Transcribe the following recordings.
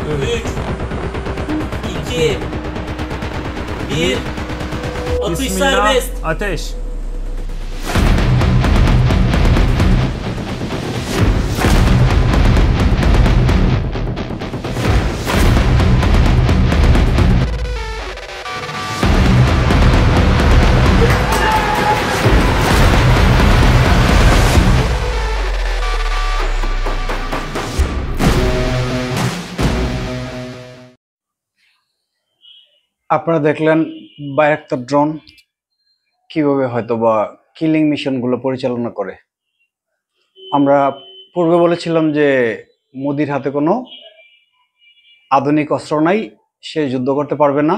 3, 2, 1. Atış Bismillah. serbest. Ateş. আপনারা দেখলেন Bayraktar drone কিভাবে হয়তোবা কিলিং মিশনগুলো পরিচালনা করে। আমরা পূর্বে বলেছিলাম যে মোদির হাতে কোনো আধুনিক অস্ত্র নাই, সে যুদ্ধ করতে পারবে না।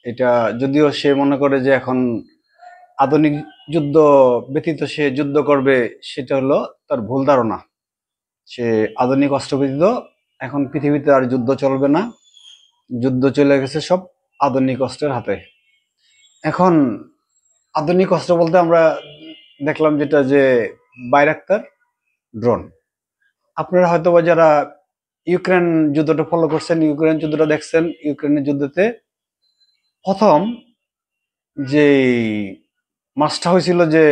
এটা যদিও সে মনে করে যে এখন আধুনিক যুদ্ধ ব্যতীত সে যুদ্ধ করবে, সেটা হলো তার ভুল ধারণা। সে আধুনিক অস্ত্র ব্যতীত এখন পৃথিবীতে আর যুদ্ধ চলবে না, যুদ্ধ চলে গেছে সব আধুনিক অস্ত্রের হাতে। এখন আধুনিক অস্ত্র বলতে আমরা দেখলাম যেটা যে বাইরাক্তার ড্রোন। আপনারা হয়তোবা যারা ইউক্রেন যুদ্ধটা ফলো করছেন, ইউক্রেন যুদ্ধটা দেখছেন, ইউক্রেনের যুদ্ধতে প্রথম যে মাসটা হয়েছিল যে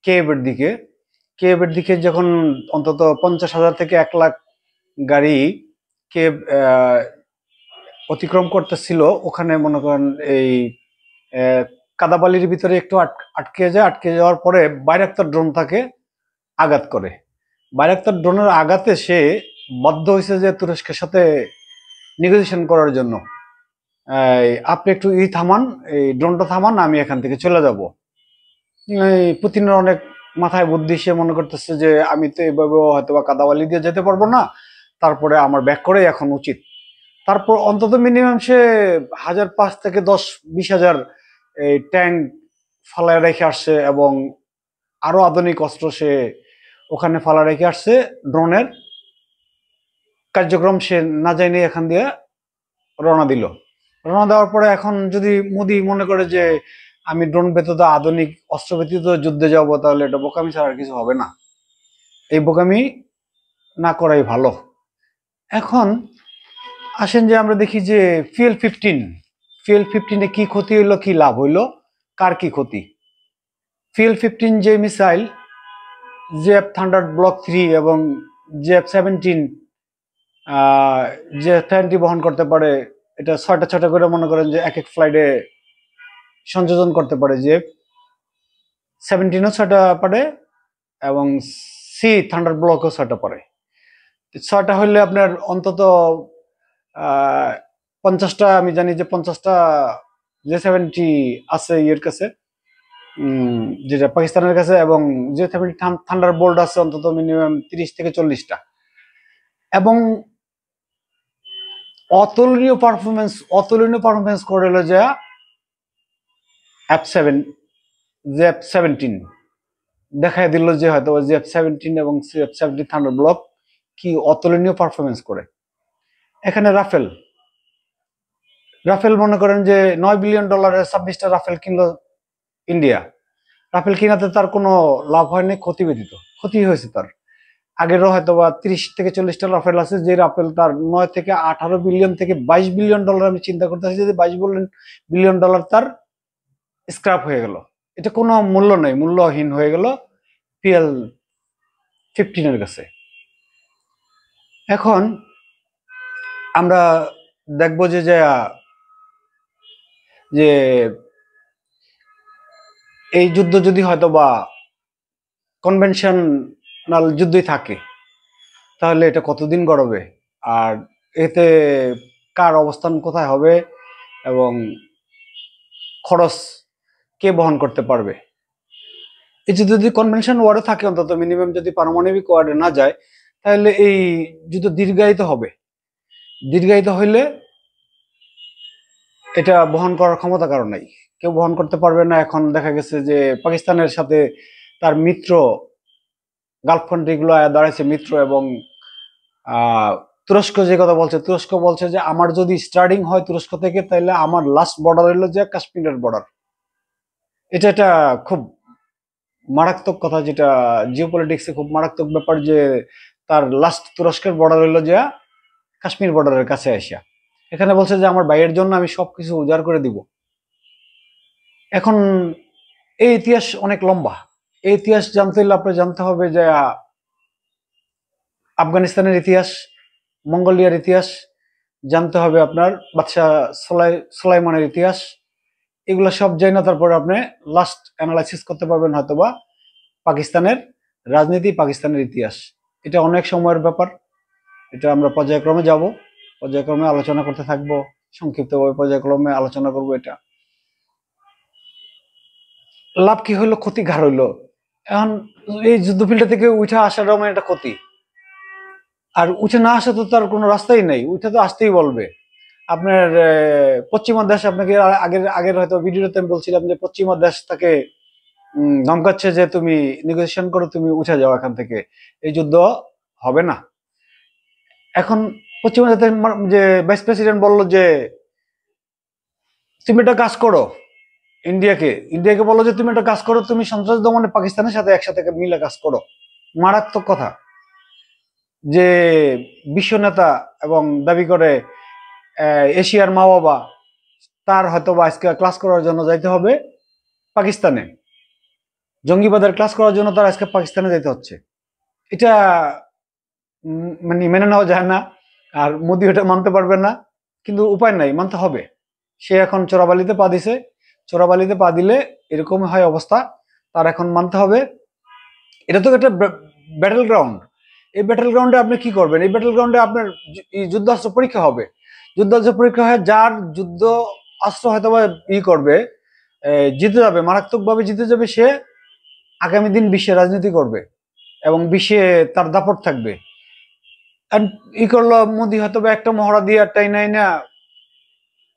কেয়েভের দিকে যখন অন্তত 50,000 থেকে 1 লাখ গাড়ি কেয়েভ অতিক্রম করতেছিল, ওখানে মনে করেন এই কাদাবালির ভিতরে একটু আটকে যায়। আটকে যাওয়ার পরে বাইরাক্তার ড্রোন তাকে আঘাত করে। বাইরাক্তার ড্রোনের আঘাতে সে বাধ্য হয়েছে যে তুরস্কের সাথে নেগোসিয়েশন করার জন্য, আপনি একটু থামান, এই ড্রোনটা থামান, আমি এখান থেকে চলে যাব। পুতিনের অনেক মাথায় বুদ্ধি, সে মনে করতেছে যে আমি তো এভাবে হয়তো বা কাদাবালি দিয়ে যেতে পারবো না, তারপরে আমার ব্যাক করে এখন উচিত। তারপর অন্তত মিনিমাম সে 1,500 থেকে 10-20 হাজার এই ট্যাঙ্ক ফালায় রেখে আসছে এবং আরো আধুনিক অস্ত্র সে ওখানে ফালা রেখে আসছে। ড্রোনের কার্যক্রম সে না জানি এখান দিয়ে রওনা দিল। রওনা দেওয়ার পরে এখন যদি মোদি মনে করে যে আমি ড্রোন ব্যতীত আধুনিক অস্ত্র ব্যতীত যুদ্ধে যাব, তাহলে এটা বোকামি ছাড়া আর কিছু হবে না। এই বোকামি না করাই ভালো। এখন আসেন যে আমরা দেখি যে FL-15 কি ক্ষতি হইলো, কি লাভ হইলো, কার কি ক্ষতি। FL-15 যে মিসাইল জেএফ থান্ডার ব্লক 3 এবং জেএফ-17 যে বহন করতে পারে, এটা 6টা 6টা করে মনে করেন যে এক এক ফ্লাইটে সংযোজন করতে পারে। জেএফ-17ও 6টা পারে এবং সি থান্ডার ব্লকও 6টা পারে। 6টা হইলে আপনার অন্তত 50টা, আমি জানি যে 50টা জে-70 আছে ইয়ের কাছে, যেটা পাকিস্তানের কাছে, এবং জে-70 থান্ডার বোল্ট আছে অন্তত মিনিমাম 30 থেকে 40টা। এবং অতুলনীয় পারফরমেন্স করে হলো যে জেএফ-17 দেখাই দিল যে হয়তো জেএফ-17 এবং জেএফ-70 থান্ডার ব্লক কি অতুলনীয় পারফরমেন্স করে। এখানে রাফেল মনে করেন যে $9 বিলিয়ন 26টা রাফেল কিনলো ইন্ডিয়া। রাফেল কিনাতে তার কোনো লাভ হয়নি, ক্ষতি হয়েছে তার। আগেরও হয়তো বা 30 থেকে 40টা রাফেল আছে, যে রাফেল তার 9 থেকে 18 বিলিয়ন থেকে $22 বিলিয়ন, আমি চিন্তা করতেছি যে $22 বিলিয়ন তার স্ক্র্যাপ হয়ে গেল। এটা কোনো মূল্য নেই, মূল্যহীন হয়ে গেল FL-15 কাছে। এখন আমরা দেখবো যে এই যুদ্ধ যদি হয়তো বা কনভেনশনাল যুদ্ধই থাকে, তাহলে এটা কতদিন গড়াবে, আর এতে কার অবস্থান কোথায় হবে এবং খরচ কে বহন করতে পারবে। এই যদি কনভেনশন ওয়ারে থাকে, অন্তত মিনিমাম যদি পারমাণবিক ওয়ারে না যায়, তাহলে এই যুদ্ধ দীর্ঘায়িত হইলে এটা বহন করার ক্ষমতা কারণ নাই, কেউ বহন করতে পারবে না। এখন দেখা গেছে যে পাকিস্তানের সাথে তার মিত্র গালফ কান্ট্রিগুলো দাঁড়াইছে মিত্র, এবং তুরস্ক যে কথা বলছে, তুরস্ক বলছে যে আমার যদি স্টার্টিং হয় তুরস্ক থেকে, তাহলে আমার লাস্ট বর্ডার হলো যে কাশ্মীরের বর্ডার। এটা খুব মারাত্মক কথা, যেটা জিওপলিটিক্সে খুব মারাত্মক ব্যাপার, যে তার লাস্ট তুরস্কের বর্ডার হলো যে কাশ্মীর বর্ডারের কাছে আসা। এখানে বলছে যে আমার ভাইয়ের জন্য আমি সবকিছু উজাড় করে দিব। এখন এই ইতিহাস অনেক লম্বা। এই ইতিহাস জানতে হলে আপনার জানতে হবে যে আফগানিস্তানের ইতিহাস, মঙ্গোলিয়ার ইতিহাস, জানতে হবে আপনার বাদশাহ সুলাইমানের ইতিহাস। এগুলো সব জানি না, তারপরে আপনি লাস্ট অ্যানালাইসিস করতে পারবেন হয়তোবা পাকিস্তানের রাজনীতি, পাকিস্তানের ইতিহাস। এটা অনেক সময়ের ব্যাপার। এটা আমরা পর্যায়ক্রমে যাব, পর্যায়ক্রমে আলোচনা করতে থাকবো, সংক্ষিপ্তভাবে পর্যায়ক্রমে আলোচনা করব। এটা লাভ কি হইলো, ক্ষতি ঘাড় হইলো। এখন এই যুদ্ধফিল্ডটা থেকে উঠে আসাটাও মানে একটা ক্ষতি। আর উঠে না আসা তো তার কোনো রাস্তাই নেই, উঠে তো আসতেই বলবে। আপনার পশ্চিমা দেশ আপনাকে আগের আগের হয়তো ভিডিওতে আমি বলছিলাম যে পশ্চিমা দেশ তাকে ধমকাচ্ছে যে তুমি নেগোসিয়েশন করো, তুমি উঠে যাও এখান থেকে, এই যুদ্ধ হবে না। এখন পশ্চিমা দেশের যে ভাইস প্রেসিডেন্ট বললো যে তুমি একটা কাজ করো, ইন্ডিয়াকে বলো যে তুমি একটা কাজ করো, তুমি সন্ত্রাস দমনে পাকিস্তানের সাথে একসাথে মিলে কাজ করো। মারাত্মক কথা। যে বিশ্ব নেতা এবং দাবি করে এশিয়ার মা বাবা, তার হয়তো বা আজকে ক্লাস করার জন্য যাইতে হবে পাকিস্তানে, জঙ্গিবাদের ক্লাস করার জন্য তার আজকে পাকিস্তানে যেতে হচ্ছে। এটা মানে মেনে নেওয়া যায় না। আর মোদি ওটা মানতে পারবে না, কিন্তু উপায় নাই, মানতে হবে। সে এখন চোরাবালিতে পা দিছে, চোরাবালিতে পা দিলে এরকম হয় অবস্থা। তার এখন মানতে হবে। এটা তো একটা ব্যাটেল গ্রাউন্ড। এই ব্যাটেল গ্রাউন্ডে আপনি কি করবেন? এই ব্যাটেল গ্রাউন্ডে আপনার যুদ্ধাস্ত্র পরীক্ষা হবে। যুদ্ধাস্ত্র পরীক্ষা হয়, যার যুদ্ধ অস্ত্র হয়তো বা করবে, জিতে যাবে, মারাত্মকভাবে জিতে যাবে, সে আগামী দিন বিশ্বে রাজনীতি করবে এবং বিশ্বে তার দাপট থাকবে। করলো মোদি হয়তো বা একটা মহড়া দিয়ে একটাই নাই না,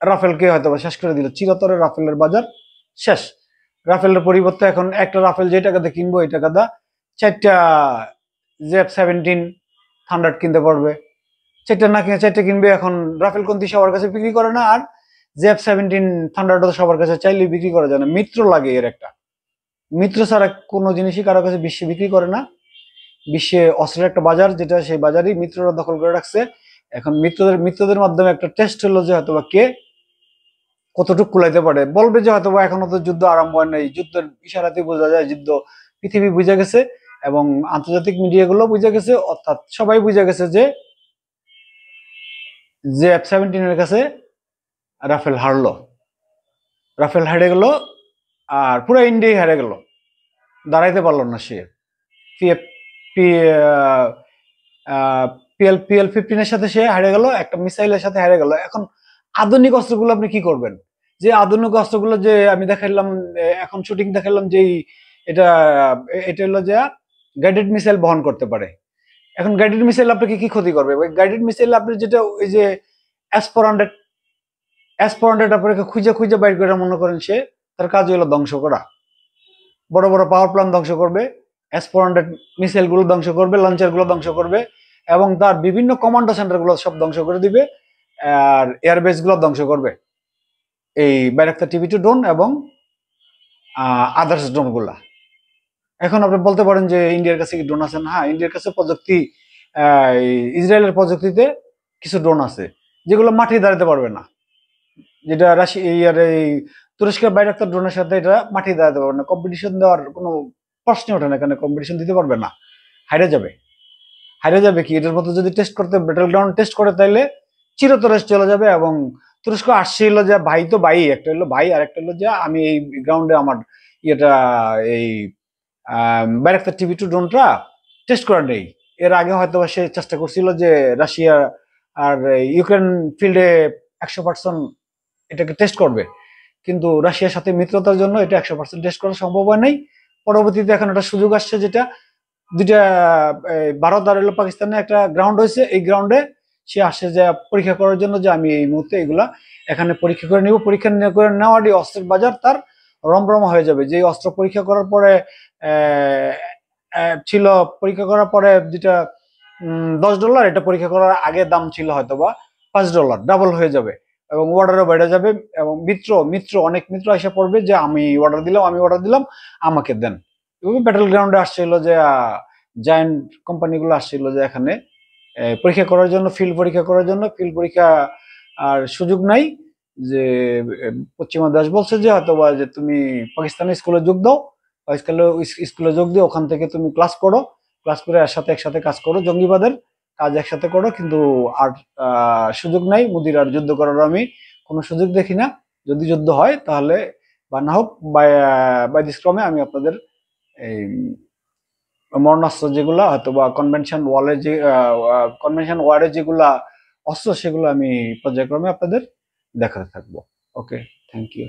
রাফেলকে হয়তো শেষ করে দিল। চিরতরে রাফেলের বাজার শেষ। রাফেলের পরিবর্তে এখন একটা রাফেল যে টাকাতে কিনবো, এই টাকাটা 4টা ZF-17 থান্ডার কিনতে পারবে। 4টা না কিনে 4টা কিনবে। এখন রাফেল কোন সবার কাছে বিক্রি করে না, আর ZF-17 থান্ডারটা সবার কাছে চাইলে বিক্রি করা যায় না। মিত্র লাগে এর একটা। মিত্র ছাড়া কোনো জিনিসই কারো কাছে বিশ্বে বিক্রি করে না। বিশ্বে অস্ত্রের একটা বাজার, যেটা সেই বাজারই মিত্ররা দখল করে রাখছে। এখন মিত্রদের মাধ্যমে একটা টেস্ট হলো যে হয়তোবা কে কতটুকু কুলাইতে পারে। বলবে যে হয়তোবা এখনো তো যুদ্ধ আরম্ভ হয় নাই, যুদ্ধের ইশারাতে বোঝা যায় যুদ্ধ পৃথিবী বুঝে গেছে এবং আন্তর্জাতিক মিডিয়াগুলো বুঝে গেছে, অর্থাৎ সবাই বুঝে গেছে যে F-17 এর কাছে রাফেল হারলো, রাফেল হেরে গেল, আর পুরো ইন্ডিয়াই হেরে গেল, দাঁড়াইতে পারলো না সে। PL-15 এর সাথে সে হারিয়ে গেল, একটা মিসাইলের সাথে হারিয়ে গেল। এখন আধুনিক অস্ত্রগুলো আপনি কি করবেন? যে আধুনিক অস্ত্রগুলো যে আমি দেখাইলাম, এখন শুটিং দেখাইলাম, যে এটা এটা হলো যে গাইডেড মিসাইল বহন করতে পারে। এখন গাইডেড মিসাইল আপনাকে কি ক্ষতি করবে? ওই গাইডেড মিসাইল আপনি যেটা ওই যে S-400 আপনাকে খুঁজে খুঁজে বাইর করে, মনে করেন সে তার কাজ হলো ধ্বংস করা, বড় বড় পাওয়ার প্ল্যান্ট ধ্বংস করবে, S-400 মিসাইল গুলো ধ্বংস করবে, লঞ্চার গুলো ধ্বংস করবে এবং তার বিভিন্ন কমান্ডো সেন্টার গুলো সব ধ্বংস করে দিবে, আর এয়ারবেস গুলো ধ্বংস করবে এই বাইরাক্তার TB2 ড্রোন এবং আদার্স ড্রোন গুলা। এখন আপনি বলতে পারেন যে ইন্ডিয়ার কাছে কি ড্রোন আছে না? হ্যাঁ, ইন্ডিয়ার কাছে প্রযুক্তি, ইসরায়েলের প্রযুক্তিতে কিছু ড্রোন আছে যেগুলো মাঠে দাঁড়াতে পারবে না, যেটা রাশিয়ার এই তুরস্কের বাইরাক্তার ড্রোনের সাথে এটা মাঠে দাঁড়াতে পারবে না। কম্পিটিশন দেওয়ার কোনো প্রশ্নই ওঠে না, এখানে কম্পিটিশন দিতে পারবে না, হারে যাবে। হারে যাবে কি? এটার মতো যদি টেস্ট করতে, ব্যাটেল গ্রাউন্ড টেস্ট করে, তাইলে চিরতরে চলে যাবে। এবং তুরস্ক আসছে হলো যে ভাই তো ভাই, একটা হলো ভাই আর একটা হলো যে আমি এই গ্রাউন্ডে আমার ইয়েটা এই বাইরাক্তার TB2 ড্রোনটা টেস্ট করা নেই। এর আগে হয়তো সে চেষ্টা করছিল যে রাশিয়া আর ইউক্রেন ফিল্ডে 100% এটাকে টেস্ট করবে, কিন্তু রাশিয়ার সাথে মিত্রতার জন্য এটা 100% টেস্ট করা সম্ভব হয় নাই। পরবর্তীতে এখন একটা সুযোগ আসছে, যেটা দুইটা ভারত আর পাকিস্তানে একটা গ্রাউন্ড হয়েছে, এই গ্রাউন্ডে সে আসে যে পরীক্ষা করার জন্য যে আমি এই মুহূর্তে এগুলা এখানে পরীক্ষা করে নিব। পরীক্ষা করে নেওয়ারই অস্ত্রের বাজার তার রমরমা হয়ে যাবে। যে অস্ত্র পরীক্ষা করার পরে ছিল, পরীক্ষা করার পরে যেটা $10, এটা পরীক্ষা করার আগে দাম ছিল হয়তো বা $5, ডাবল হয়ে যাবে এবং অর্ডারও বেড়ে যাবে। এবং অনেক মিত্র এসে পড়বে যে আমি অর্ডার দিলাম, আমাকে দেন। ব্যাটেল গ্রাউন্ডে আসছিল যে জায়ান্ট কোম্পানিগুলো আসছিল যে এখানে পরীক্ষা করার জন্য, ফিল্ড পরীক্ষা করার জন্য। ফিল্ড পরীক্ষা আর সুযোগ নাই, যে পশ্চিমা দেশ বলছে যে হয়তো বা যে তুমি পাকিস্তানি স্কুলে যোগ দাও, বা স্কুলে যোগ দিয়ে ওখান থেকে তুমি ক্লাস করো, ক্লাস করে একসাথে কাজ করো, জঙ্গিবাদের কাজ একসাথে করো। কিন্তু আর সুযোগ নাই মোদির আর যুদ্ধ করার, আমি কোনো সুযোগ দেখি না। যদি যুদ্ধ হয় তাহলে বা না হোক ব্যতিক্রমে আমি আপনাদের এই মরণাস্ত্র যেগুলা হয়তো বা কনভেনশন ওয়ারে যেগুলা অস্ত্র, সেগুলো আমি পর্যায়ক্রমে আপনাদের দেখাতে থাকবো। ওকে, থ্যাংক ইউ।